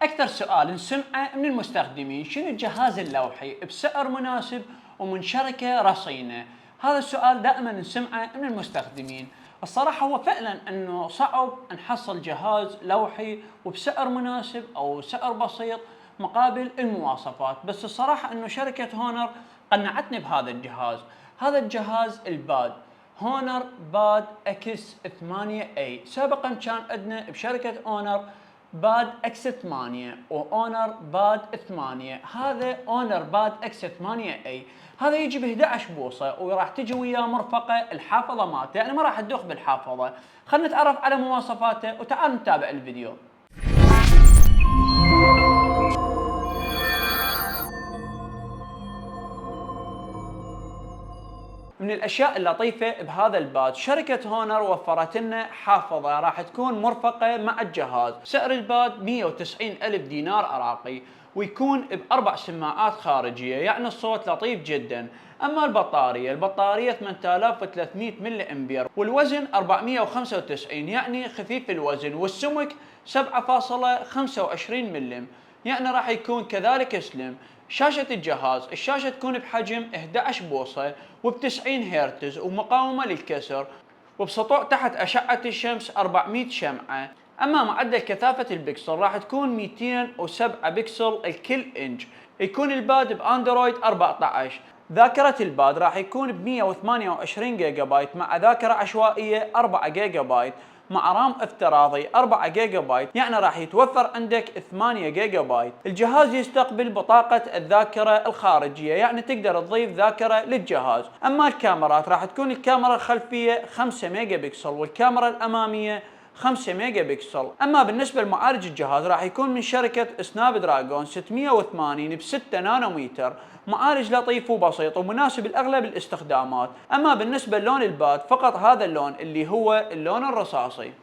أكثر سؤال نسمعه من المستخدمين: شنو الجهاز اللوحي بسعر مناسب ومن شركة رصينة؟ هذا السؤال دائما نسمعه من المستخدمين. الصراحة هو فعلا انه صعب نحصل جهاز لوحي وبسعر مناسب او سعر بسيط مقابل المواصفات، بس الصراحة انه شركة هونر قنعتني بهذا الجهاز. هذا الجهاز الباد هونر باد اكس 8 اي. سابقا كان عندنا بشركة اونر باد اكس 8 واونر باد 8. هذا اونر باد اكس 8 اي، هذا يجي ب 11 بوصه وراح تجي وياه مرفقه الحافظه مالته، يعني ما راح تدوخ بالحافظه. خلينا نتعرف على مواصفاته وتعالوا نتابع الفيديو. من الاشياء اللطيفه بهذا الباد، شركه هونر وفرت لنا حافظه راح تكون مرفقه مع الجهاز. سعر الباد 190 الف دينار عراقي، ويكون باربع سماعات خارجيه، يعني الصوت لطيف جدا. اما البطاريه 8300 ملي امبير، والوزن 495، يعني خفيف الوزن، والسمك 7.25 ملم، يعني راح يكون كذلك سلم. شاشة الشاشة تكون بحجم 11 بوصة وب90 هرتز ومقاومة للكسر، وبسطوع تحت أشعة الشمس 400 شمعة. أما معدل كثافة البكسل راح تكون 207 بكسل الكل إنج. يكون الباد باندرويد 14. ذاكرة الباد راح يكون ب 128 جيجا بايت مع ذاكرة عشوائية 4 جيجا بايت مع رام افتراضي 4 جيجا بايت، يعني راح يتوفر عندك 8 جيجا بايت. الجهاز يستقبل بطاقة الذاكرة الخارجية، يعني تقدر تضيف ذاكرة للجهاز. اما الكاميرات راح تكون الكاميرا الخلفية 5 ميجا بكسل والكاميرا الامامية 5 ميجا بكسل. اما بالنسبة لمعالج الجهاز راح يكون من شركة سناب دراجون 680 ب 6 نانومتر، معالج لطيف وبسيط ومناسب لاغلب الاستخدامات. اما بالنسبة للون الباد فقط هذا اللون اللي هو اللون الرصاصي.